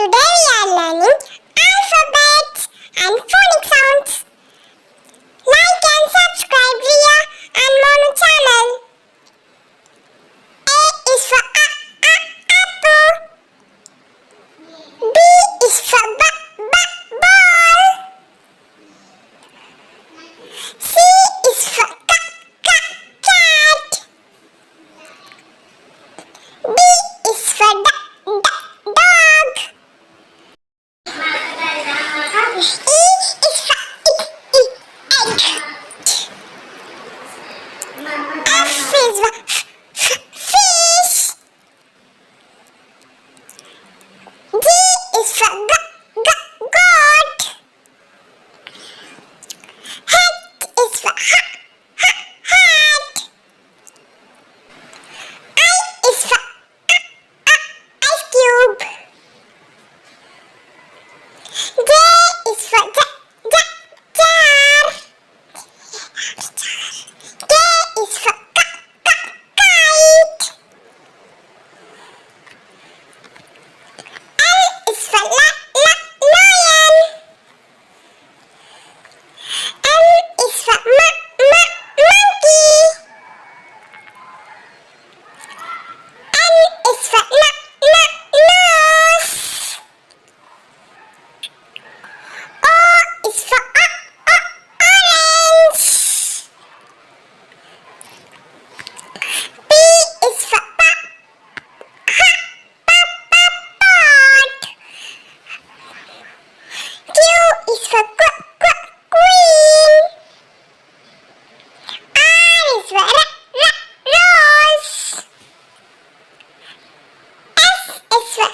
Today we are learning alphabets and phonic sounds. Like and subscribe Riya and Monu channel. A is for apple. B is for ball. C is for cat. D is for dog. E is for egg. F is for fish. G is for goat. H is for hat. I is for ice cube. J is for jar. K is for kite. L is for lion. M is for monkey. N is for nose. O is for orange. P is for pot. Q is for queen. R is for rose. S is for